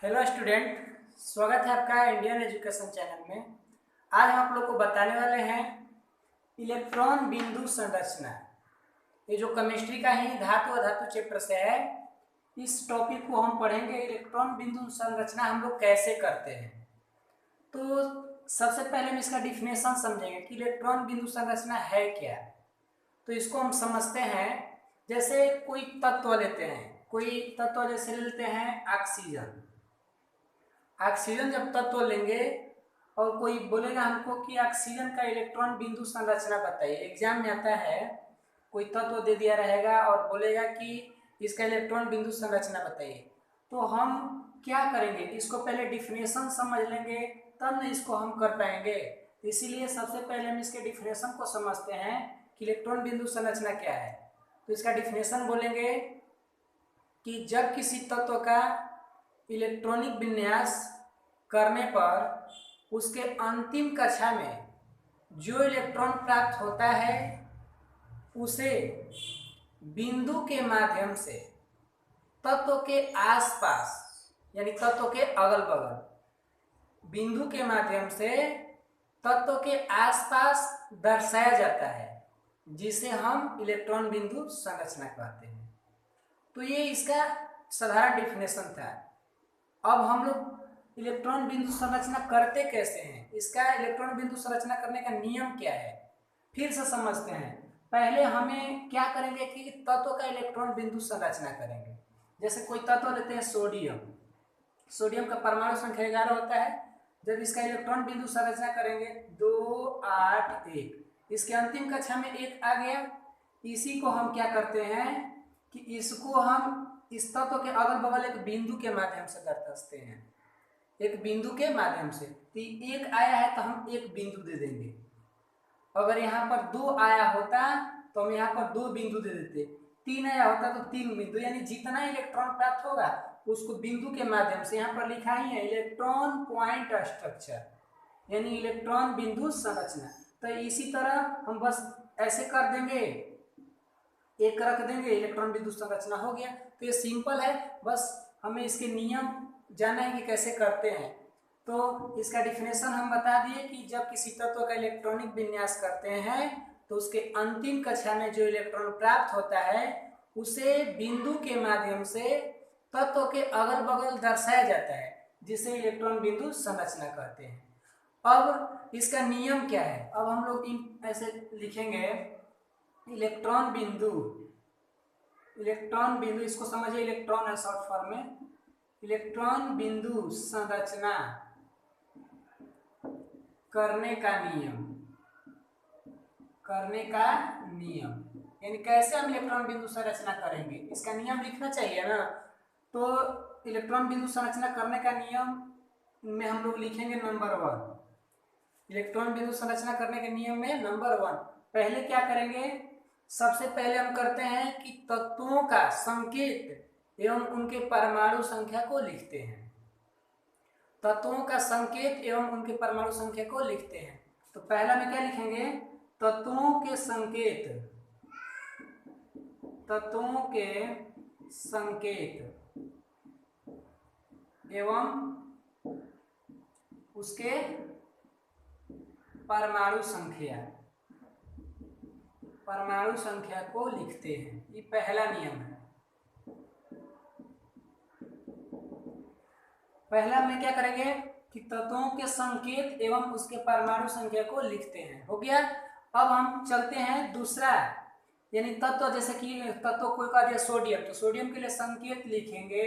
Hello student, स्वागत है आपका इंडियन एजुकेशन चैनल में। आज हम आप लोग को बताने वाले हैं इलेक्ट्रॉन बिंदु संरचना। ये जो केमिस्ट्री का ही धातु अधातु चैप्टर से है, इस टॉपिक को हम पढ़ेंगे। इलेक्ट्रॉन बिंदु संरचना हम लोग कैसे करते हैं, तो सबसे पहले हम इसका डिफिनेशन समझेंगे कि इलेक्ट्रॉन बिंदु संरचना है क्या। तो इसको हम समझते हैं, जैसे कोई तत्व लेते हैं, कोई तत्व जैसे लेते हैं ऑक्सीजन। ऑक्सीजन जब तत्व लेंगे और कोई बोलेगा हमको कि ऑक्सीजन का इलेक्ट्रॉन बिंदु संरचना बताइए, एग्जाम में आता है, कोई तत्व दे दिया रहेगा और बोलेगा कि इसका इलेक्ट्रॉन बिंदु संरचना बताइए, तो हम क्या करेंगे, इसको पहले डिफिनेशन समझ लेंगे तब न इसको हम कर पाएंगे। इसीलिए सबसे पहले हम इसके डिफिनेशन को समझते हैं कि इलेक्ट्रॉन बिंदु संरचना क्या है। तो इसका डिफिनेशन बोलेंगे कि जब किसी तत्व का इलेक्ट्रॉनिक विन्यास करने पर उसके अंतिम कक्षा में जो इलेक्ट्रॉन प्राप्त होता है उसे बिंदु के माध्यम से तत्व के आसपास, यानी तत्व के अगल बगल, बिंदु के माध्यम से तत्व के आसपास दर्शाया जाता है, जिसे हम इलेक्ट्रॉन बिंदु संरचना कहते हैं। तो ये इसका साधारण डिफिनेशन था। अब हम लोग इलेक्ट्रॉन बिंदु संरचना करते कैसे हैं, इसका इलेक्ट्रॉन बिंदु संरचना करने का नियम क्या है, फिर से समझते हैं। पहले हमें क्या करेंगे कि तत्व का इलेक्ट्रॉन बिंदु संरचना करेंगे। जैसे कोई तत्व लेते हैं सोडियम, सोडियम का परमाणु संख्या 11 होता है। जब इसका इलेक्ट्रॉन बिंदु संरचना करेंगे 2 8 1, इसके अंतिम कक्षा में 1 आ गया। इसी को हम क्या करते हैं कि इसको हम इस तत्व के अगल बगल एक बिंदु के माध्यम से दर्शाते हैं, एक बिंदु के माध्यम से। तो 1 आया है तो हम एक बिंदु दे देंगे। अगर यहाँ पर 2 आया होता तो हम यहाँ पर 2 बिंदु दे देते। 3 आया होता तो 3 बिंदु, यानी जितना इलेक्ट्रॉन प्राप्त होगा उसको बिंदु के माध्यम से, यहाँ पर लिखा ही है इलेक्ट्रॉन पॉइंट स्ट्रक्चर, यानी इलेक्ट्रॉन बिंदु संरचना। तो इसी तरह हम बस ऐसे कर देंगे, एक रख देंगे, इलेक्ट्रॉन बिंदु संरचना हो गया। तो ये सिंपल है, बस हमें इसके नियम जानना है कि कैसे करते हैं। तो इसका डिफिनेशन हम बता दिए कि जब किसी तत्व का इलेक्ट्रॉनिक विन्यास करते हैं तो उसके अंतिम कक्षा में जो इलेक्ट्रॉन प्राप्त होता है उसे बिंदु के माध्यम से तत्व के अगल बगल दर्शाया जाता है, जिसे इलेक्ट्रॉन बिंदु संरचना कहते हैं। अब इसका नियम क्या है, अब हम लोग ऐसे लिखेंगे इलेक्ट्रॉन बिंदु, इलेक्ट्रॉन बिंदु, इसको समझिए इलेक्ट्रॉन है शॉर्ट फॉर्म में, इलेक्ट्रॉन बिंदु संरचना करने का नियम, करने का नियम, यानी कैसे हम इलेक्ट्रॉन बिंदु संरचना करेंगे, इसका नियम लिखना चाहिए ना। तो इलेक्ट्रॉन बिंदु संरचना करने का नियम में हम लोग लिखेंगे नंबर 1। इलेक्ट्रॉन बिंदु संरचना करने के नियम में नंबर 1, पहले क्या करेंगे, सबसे पहले हम करते हैं कि तत्वों का संकेत एवं उनके परमाणु संख्या को लिखते हैं। तत्वों का संकेत एवं उनके परमाणु संख्या को लिखते हैं। तो पहला में क्या लिखेंगे, तत्वों के संकेत, तत्वों के संकेत एवं उसके परमाणु संख्या, परमाणु संख्या को लिखते हैं। ये पहला नियम है। पहला में क्या करेंगे कि तत्वों के संकेत एवं उसके परमाणु संख्या को लिखते हैं, हो गया। अब हम चलते हैं दूसरा, यानी तत्व, जैसे कि तत्व कोई का दिया सोडियम, तो सोडियम के लिए संकेत लिखेंगे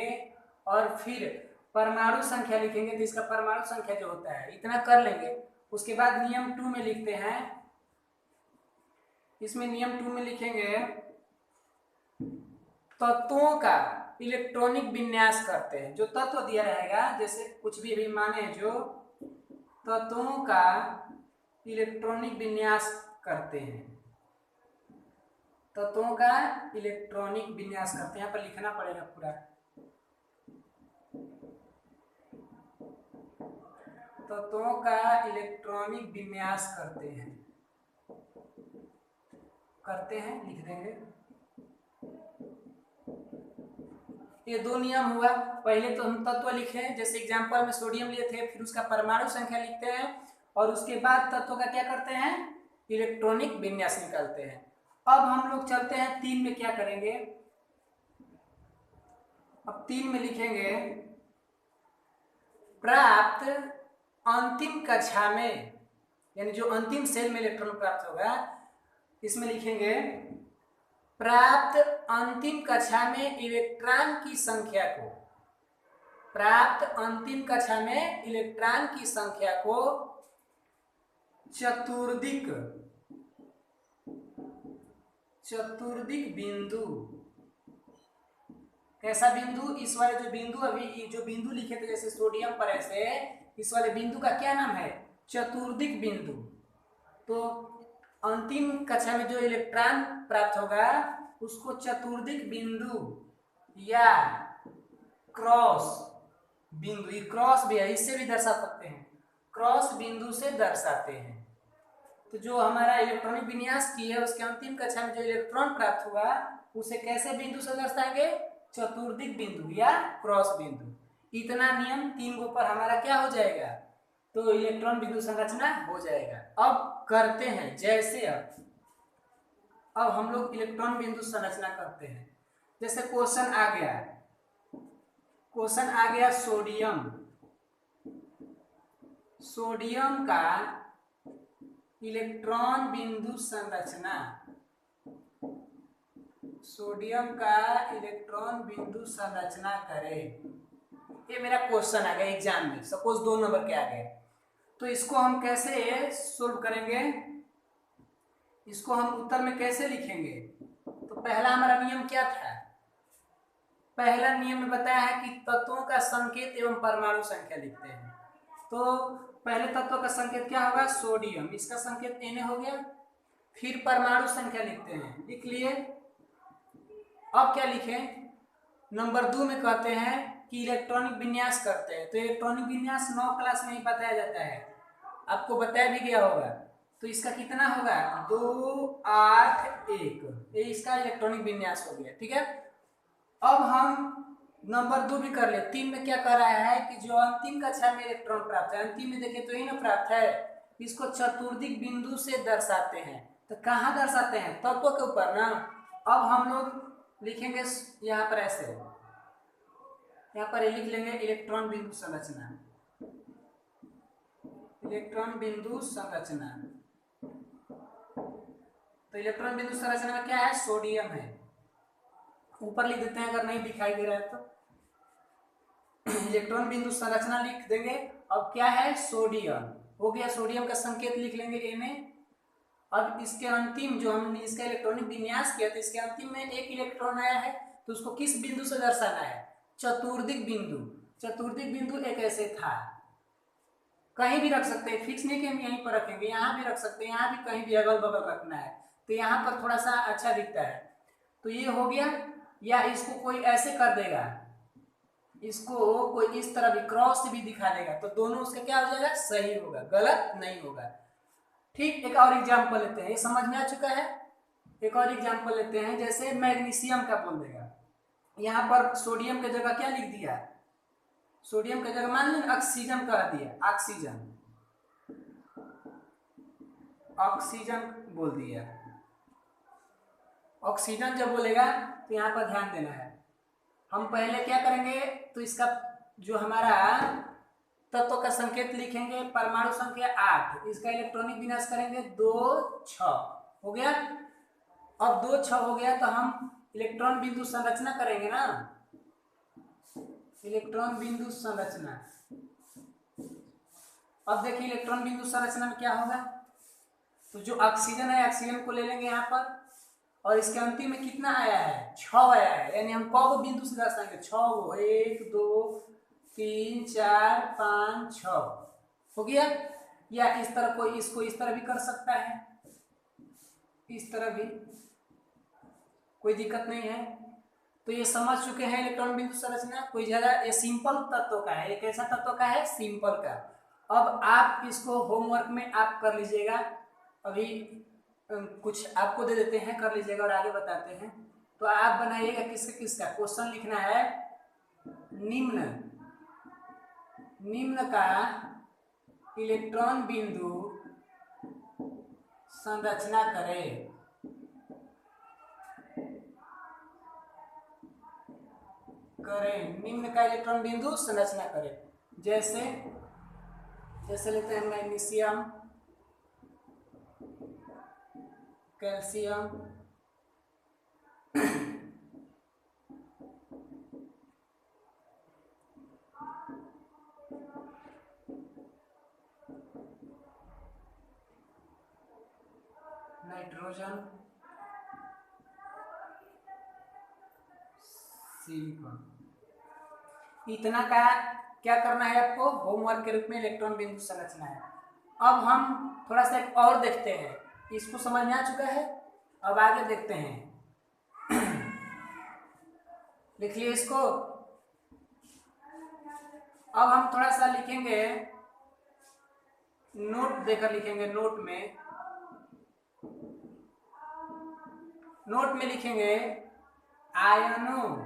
और फिर परमाणु संख्या लिखेंगे। तो इसका परमाणु संख्या जो होता है इतना कर लेंगे। उसके बाद नियम 2 में लिखते हैं, इसमें नियम 2 में लिखेंगे तत्वों का इलेक्ट्रॉनिक विन्यास करते हैं। जो तत्व दिया रहेगा, जैसे कुछ भी माने, जो तत्वों का इलेक्ट्रॉनिक विन्यास करते हैं, तत्वों का इलेक्ट्रॉनिक विन्यास करते हैं, यहाँ पर लिखना पड़ेगा पूरा, तत्वों का इलेक्ट्रॉनिक विन्यास करते हैं, करते हैं लिख देंगे। ये दो नियम हुआ। पहले तो हम तत्व लिखे, जैसे एग्जांपल में सोडियम लिए थे, फिर उसका परमाणु संख्या लिखते हैं और उसके बाद तत्व का क्या करते हैं, इलेक्ट्रॉनिक विन्यास निकालते हैं। अब हम लोग चलते हैं 3 में, क्या करेंगे, अब 3 में लिखेंगे प्राप्त अंतिम कक्षा में, यानी जो अंतिम सेल में इलेक्ट्रॉन प्राप्त होगा, इसमें लिखेंगे प्राप्त अंतिम कक्षा में इलेक्ट्रॉन की संख्या को, प्राप्त अंतिम कक्षा में इलेक्ट्रॉन की संख्या को चतुर्दिक बिंदु, कैसा बिंदु, इस वाले जो बिंदु, अभी जो बिंदु लिखे थे जैसे सोडियम पर, ऐसे इस वाले बिंदु का क्या नाम है, चतुर्दिक बिंदु। तो अंतिम कक्षा में जो इलेक्ट्रॉन प्राप्त होगा उसको चतुर्दिक बिंदु या क्रॉस बिंदु, ये क्रॉस भी है, इससे भी दर्शा सकते हैं, क्रॉस बिंदु से दर्शाते हैं। तो जो हमारा इलेक्ट्रॉनिक विन्यास की है उसके अंतिम कक्षा में जो इलेक्ट्रॉन प्राप्त हुआ उसे कैसे बिंदु से दर्शाएंगे, चतुर्दिक बिंदु या क्रॉस बिंदु। इतना नियम 3 गो पर हमारा क्या हो जाएगा, तो इलेक्ट्रॉन बिंदु संरचना हो जाएगा। अब करते हैं, जैसे अब हम लोग इलेक्ट्रॉन बिंदु संरचना करते हैं। जैसे क्वेश्चन आ गया, सोडियम का इलेक्ट्रॉन बिंदु संरचना, सोडियम का इलेक्ट्रॉन बिंदु संरचना करें। ये मेरा क्वेश्चन आ गया एग्जाम में, सपोज 2 नंबर के आ गए, तो इसको हम कैसे सोल्व करेंगे, इसको हम उत्तर में कैसे लिखेंगे। तो पहला हमारा नियम क्या था, पहला नियम में बताया है कि तत्वों का संकेत एवं परमाणु संख्या लिखते हैं। तो पहले तत्व का संकेत क्या होगा, सोडियम, इसका संकेत Na हो गया, फिर परमाणु संख्या लिखते हैं, लिख लिए। अब क्या लिखें, नंबर 2 में कहते हैं कि इलेक्ट्रॉनिक विन्यास करते हैं। तो इलेक्ट्रॉनिक विन्यास 9 क्लास में ही बताया जाता है, आपको बताया भी गया होगा। तो इसका कितना होगा, 2 8 1, ये इसका इलेक्ट्रॉनिक विन्यास हो गया, ठीक है। अब हम नंबर 2 भी कर ले। 3 में क्या कह रहा है कि जो अंतिम कक्षा में इलेक्ट्रॉन प्राप्त है, अंतिम में देखिए तो यही ना प्राप्त है, इसको चतुर्दिक बिंदु से दर्शाते हैं। तो कहाँ दर्शाते हैं, तत्व के ऊपर ना। अब हम लोग लिखेंगे यहाँ पर ऐसे, यहाँ पर लिख लेंगे इलेक्ट्रॉन बिंदु संरचना, इलेक्ट्रॉन बिंदु संरचना। तो इलेक्ट्रॉन बिंदु संरचना में क्या है, सोडियम है, ऊपर लिख देते हैं अगर नहीं दिखाई दे रहा है तो। इलेक्ट्रॉन बिंदु संरचना लिख देंगे। अब क्या है, सोडियम हो गया, सोडियम का संकेत लिख लेंगे Na। अब इसके अंतिम जो हमने इसका इलेक्ट्रॉनिक विन्यास किया तो इसके अंतिम में एक इलेक्ट्रॉन आया है, तो उसको किस बिंदु से दर्शाना है, चतुर्दिक बिंदु। चतुर्दिक बिंदु एक ऐसे था, कहीं भी रख सकते हैं, फिक्स नहीं कि हम यहीं पर रखेंगे, यहाँ भी रख सकते हैं, यहाँ भी कहीं भी अगल बगल रखना है, तो यहाँ पर थोड़ा सा अच्छा दिखता है। तो ये हो गया। या इसको कोई ऐसे कर देगा, इसको कोई इस तरह भी क्रॉस भी दिखा देगा, तो दोनों उसका क्या हो जाएगा, सही होगा, गलत नहीं होगा। ठीक, एक और एग्जाम्पल लेते हैं, ये समझ में आ चुका है। एक और एग्जाम्पल लेते हैं, जैसे मैग्नीशियम का बोल देगा, यहाँ पर सोडियम की जगह क्या लिख दिया, सोडियम की जगह मान लीजिए ऑक्सीजन कह दिया, ऑक्सीजन, ऑक्सीजन बोल दिया। ऑक्सीजन जब बोलेगा तो यहाँ पर ध्यान देना है, हम पहले क्या करेंगे, तो इसका जो हमारा तत्व का संकेत लिखेंगे, परमाणु संख्या 8, इसका इलेक्ट्रॉनिक विन्यास करेंगे 2 6 हो गया। अब 2 6 हो गया तो हम इलेक्ट्रॉन बिंदु संरचना करेंगे ना, इलेक्ट्रॉन बिंदु संरचना। अब देखिए इलेक्ट्रॉन बिंदु संरचना में क्या होगा, तो जो ऑक्सीजन है ऑक्सीजन को ले लेंगे यहाँ पर, और इसके अंतिम में कितना आया है, 6 आया है, यानी हम कब बिंदु से दर्शाएंगे, 6 को, 1 2 3 4 5 6 हो गया। या इस तरह कोई इसको इस तरह भी कर सकता है, इस तरह भी कोई दिक्कत नहीं है। तो ये समझ चुके हैं इलेक्ट्रॉन बिंदु संरचना। कोई जगह ये सिंपल तत्व का है, ये कैसा तत्व का है, सिंपल का। अब आप इसको होमवर्क में आप कर लीजिएगा, अभी कुछ आपको दे देते हैं, कर लीजिएगा और आगे बताते हैं। तो आप बनाइएगा किसका किसका क्वेश्चन लिखना है, निम्न निम्न का इलेक्ट्रॉन बिंदु संरचना करे। निम्न का इलेक्ट्रॉन बिंदु संरचना करे। जैसे जैसे लेते हैं मैग्नीशियम, कैल्शियम, नाइट्रोजन, सिलिकॉन। इतना का क्या करना है आपको होमवर्क के रूप में, इलेक्ट्रॉन बिंदु संरचना है। अब हम थोड़ा सा एक और देखते हैं, इसको समझ में आ चुका है, अब आगे देखते हैं। लिख लिए इसको। अब हम थोड़ा सा लिखेंगे, नोट देकर लिखेंगे। नोट में लिखेंगे आयनों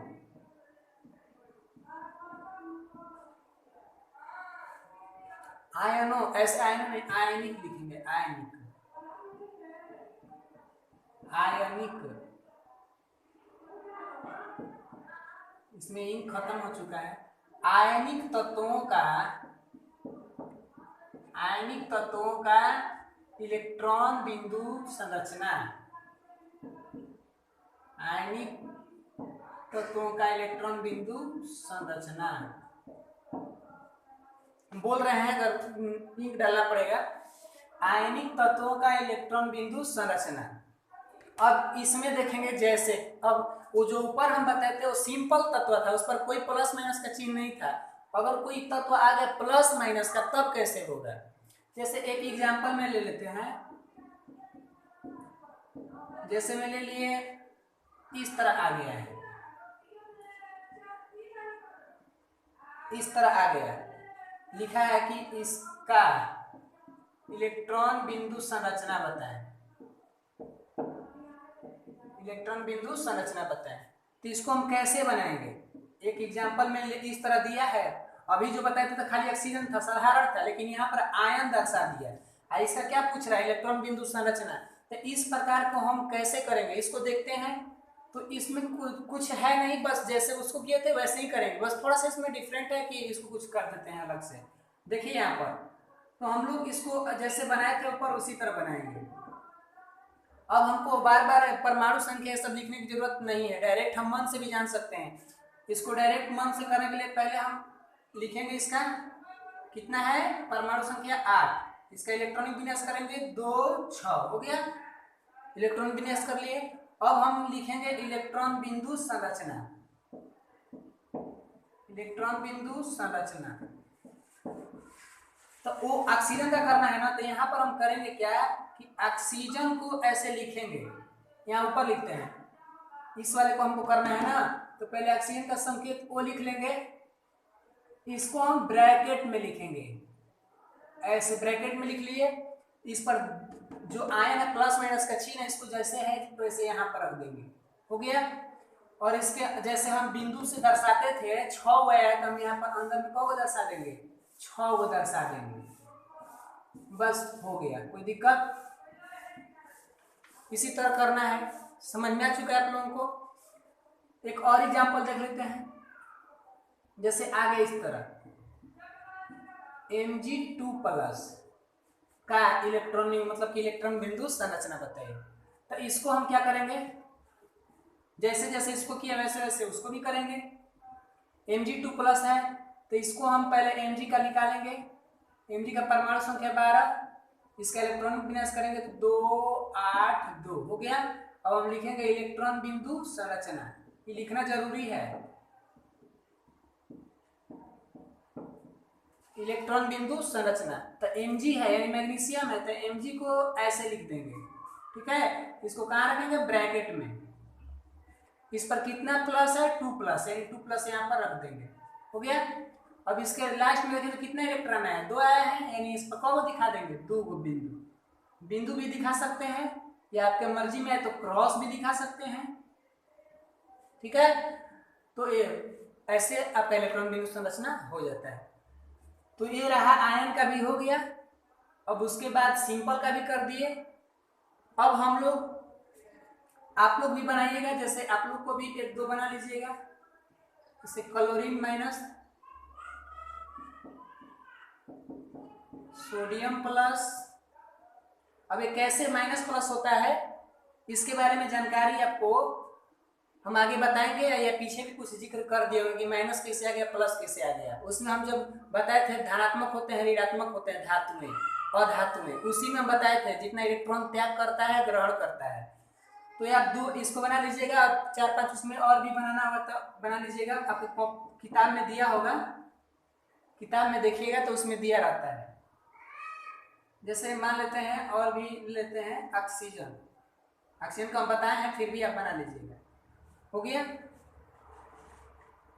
ऐसे आयनों में आयनिक लिखेंगे, आयनिक। इसमें इंक खत्म हो चुका है। आयनिक तत्वों का इलेक्ट्रॉन बिंदु संरचना। आयनिक तत्वों का इलेक्ट्रॉन बिंदु संरचना बोल रहे हैं, अगर इंक डालना पड़ेगा। आयनिक तत्वों का इलेक्ट्रॉन बिंदु संरचना। अब इसमें देखेंगे, जैसे अब वो जो ऊपर हम बताए थे वो सिंपल तत्व था, उस पर कोई प्लस माइनस का चिन्ह नहीं था। अगर कोई तत्व आ गया प्लस माइनस का तब कैसे होगा। जैसे एक एग्जांपल में ले लेते हैं, जैसे मैं ले लिए इस तरह आ गया है, इस तरह आ गया, लिखा है कि इसका इलेक्ट्रॉन बिंदु संरचना बताएं, इलेक्ट्रॉन बिंदु संरचना बताएं। तो इसको हम कैसे बनाएंगे, एक एग्जांपल में इस तरह दिया है। अभी जो बताया था खाली ऑक्सीजन था, साधारण था, लेकिन यहाँ पर आयन दर्शा दिया है। इसका क्या पूछ रहा है, इलेक्ट्रॉन बिंदु संरचना। तो इस प्रकार को हम कैसे करेंगे, इसको देखते हैं। तो इसमें कुछ है नहीं, बस जैसे उसको किए थे वैसे ही करेंगे, बस थोड़ा सा इसमें डिफरेंट है कि इसको कुछ कर देते हैं अलग से। देखिए यहाँ पर, तो हम लोग इसको जैसे बनाए थे ऊपर उसी तरह बनाएंगे। अब हमको बार बार परमाणु संख्या सब लिखने की जरूरत नहीं है, डायरेक्ट हम मन से भी जान सकते हैं। इसको डायरेक्ट मन से करने के लिए पहले हम लिखेंगे इसका कितना है, परमाणु संख्या 8। इसका इलेक्ट्रॉनिक विन्यास करेंगे 2 6 हो गया, इलेक्ट्रॉन विन्यास कर लिए। अब हम लिखेंगे इलेक्ट्रॉन बिंदु संरचना, इलेक्ट्रॉन बिंदु संरचना। तो वो ऑक्सीजन का करना है ना, तो यहाँ पर हम करेंगे क्या कि ऑक्सीजन को ऐसे लिखेंगे, यहाँ ऊपर लिखते हैं, इस वाले को हमको करना है ना। तो पहले ऑक्सीजन का संकेत ओ लिख लेंगे, इसको हम ब्रैकेट में लिखेंगे, ऐसे ब्रैकेट में लिख लिए। इस पर जो आयन है प्लस माइनस का चिन्ह है, इसको जैसे है तो ऐसे यहाँ पर रख देंगे, हो गया। और इसके जैसे हम बिंदु से दर्शाते थे 6 आया, तो हम यहाँ पर अंदर में कौ दर्शा देंगे, 6 दर्शा देंगे, बस हो गया। कोई दिक्कत, इसी तरह करना है। समझ में आ चुका है आप लोगों को। एक और एग्जांपल देख लेते हैं, जैसे आगे इस तरह Mg2+ का इलेक्ट्रॉनिक मतलब कि इलेक्ट्रॉन बिंदु संरचना बताइए। तो इसको हम क्या करेंगे, जैसे जैसे इसको किया वैसे वैसे उसको भी करेंगे। Mg2+ है, तो इसको हम पहले Mg का निकालेंगे, Mg का परमाणु संख्या 12, इसका इलेक्ट्रॉनिक विन्यास करेंगे तो 2 8 2 हो गया। अब हम लिखेंगे इलेक्ट्रॉन बिंदु संरचना, ये लिखना जरूरी है, इलेक्ट्रॉन बिंदु संरचना। तो Mg है यानी मैग्नीशियम है, तो Mg को ऐसे लिख देंगे, ठीक है। इसको कहाँ रखेंगे, ब्रैकेट में। इस पर कितना प्लस है, 2+ यानी 2+ यहाँ पर रख देंगे, हो गया। अब इसके लास्ट में देखें तो कितना इलेक्ट्रॉन आया, 2 आया है, यानी इस पर कौन दिखा देंगे, 2 बिंदु भी दिखा सकते हैं, या आपके मर्जी में है तो क्रॉस भी दिखा सकते हैं, ठीक है। तो ये ऐसे आपका इलेक्ट्रॉन बिंदु संरचना हो जाता है। तो ये रहा आयन का भी हो गया। अब उसके बाद सिंपल का भी कर दिए। अब हम लोग, आप लोग भी बनाइएगा, जैसे आप लोग को भी एक दो बना लीजिएगा, जैसे क्लोरीन माइनस सोडियम प्लस। अब ये कैसे माइनस प्लस होता है इसके बारे में जानकारी आपको हम आगे बताएंगे, या पीछे भी कुछ जिक्र कर दिए होंगे कि माइनस कैसे आ गया प्लस कैसे आ गया। उसमें हम जब बताए थे धनात्मक होते हैं ऋणात्मक होते हैं धातु में और धातु में, उसी में हम बताए थे जितना इलेक्ट्रॉन त्याग करता है ग्रहण करता है। तो ये आप दो इसको बना लीजिएगा, 4-5 उसमें और भी बनाना होगा तो बना लीजिएगा। आपको किताब में दिया होगा, किताब में देखिएगा तो उसमें दिया रहता है। जैसे मान लेते हैं और भी लेते हैं ऑक्सीजन, ऑक्सीजन को हम बताए हैं फिर भी आप बना लीजिएगा। हो गया।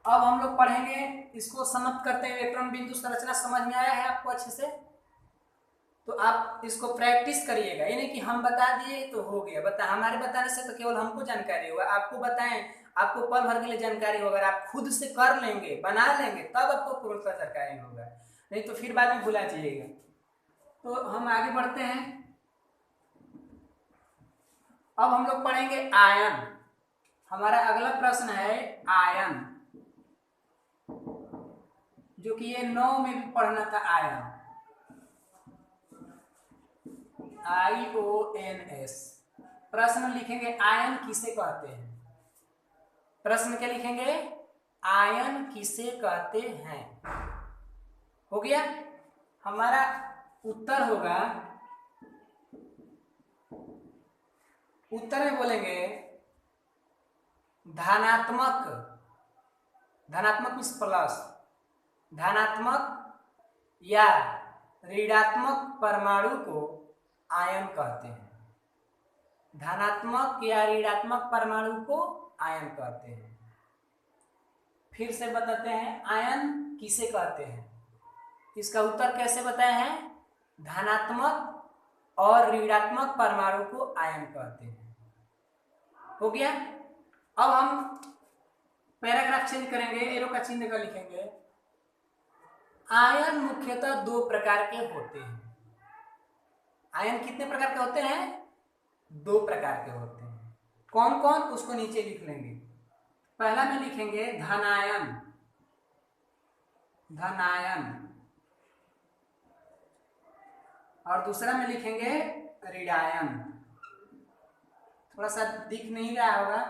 अब हम लोग पढ़ेंगे, इसको समाप्त करते हैं। इलेक्ट्रॉन बिंदु संरचना समझ में आया है आपको अच्छे से? तो आप इसको प्रैक्टिस करिएगा, ये नहीं कि हम बता दिए तो हो गया। हमारे बताने से तो केवल हमको जानकारी होगा, आपको बताएं आपको पल भर के लिए जानकारी होगा। अगर आप खुद से कर लेंगे बना लेंगे तब आपको पूर्णतः जानकारी होगा, नहीं तो फिर बाद में भुला जाइएगा। तो हम आगे बढ़ते हैं। अब हम लोग पढ़ेंगे आयन। हमारा अगला प्रश्न है आयन, जो कि ये 9 में भी पढ़ना था। Ion IONS। प्रश्न लिखेंगे आयन किसे कहते हैं। प्रश्न क्या लिखेंगे? आयन किसे कहते हैं। हो गया। हमारा उत्तर होगा, उत्तर में बोलेंगे धनात्मक, धनात्मक मीन्स प्लस, धनात्मक या ऋणात्मक परमाणु को आयन कहते हैं। धनात्मक या ऋणात्मक परमाणु को आयन कहते हैं। फिर से बताते हैं आयन किसे कहते हैं। इसका उत्तर कैसे बताए हैं? धनात्मक और ऋणात्मक परमाणु को आयन कहते हैं। हो गया। अब हम पैराग्राफ चेंज करेंगे, एरो का चिन्ह का लिखेंगे। आयन मुख्यतः 2 प्रकार के होते हैं। आयन कितने प्रकार के होते हैं? 2 प्रकार के होते हैं। कौन कौन, उसको नीचे लिख लेंगे। पहला में लिखेंगे धनायन, धनायन, और दूसरा में लिखेंगे ऋणायन। थोड़ा सा दिख नहीं रहा होगा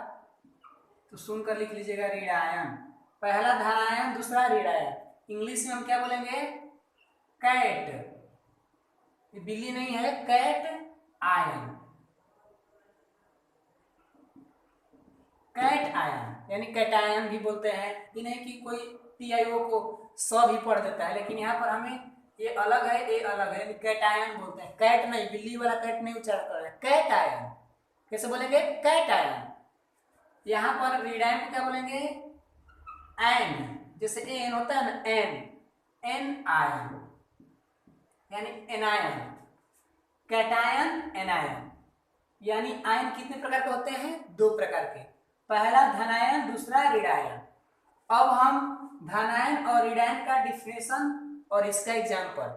तो सुनकर लिख लीजिएगा ऋणायन। पहला धनायन, दूसरा ऋणायन। इंग्लिश में हम क्या बोलेंगे? कैट, ये बिल्ली नहीं है, कैट आयन, कैट आयन यानी कैटायन भी बोलते हैं। ये नहीं कि कोई TIO को स भी पढ़ देता है, लेकिन यहाँ पर हमें ये अलग है, ये अलग है, कैटायन बोलते हैं। कैट नहीं, बिल्ली वाला कैट नहीं उच्चारण कर रहे हैं, कैट आयन। कैसे बोलेंगे? Cation. यहाँ पर ऋणायन को क्या बोलेंगे? एन, जैसे एन होता है ना, एन आयन यानी एनायन। Cation, anion. यानी आयन कितने प्रकार के होते हैं? 2 प्रकार के। पहला धनायन, दूसरा ऋणायन। अब हम धनायन और ऋणायन का डिफिनेशन और इसका एग्जाम्पल,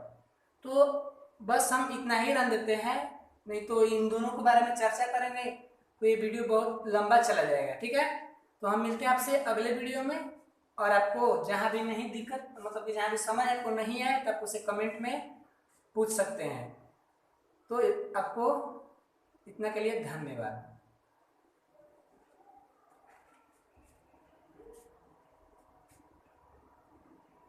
तो बस हम इतना ही रन देते हैं, नहीं तो इन दोनों के बारे में चर्चा करेंगे तो ये वीडियो बहुत लंबा चला जाएगा। ठीक है, तो हम मिलते हैं आपसे अगले वीडियो में। और आपको जहाँ भी नहीं दिक्कत, मतलब कि जहाँ भी समझ आपको नहीं आए तो आप उसे कमेंट में पूछ सकते हैं। तो आपको इतना के लिए धन्यवाद।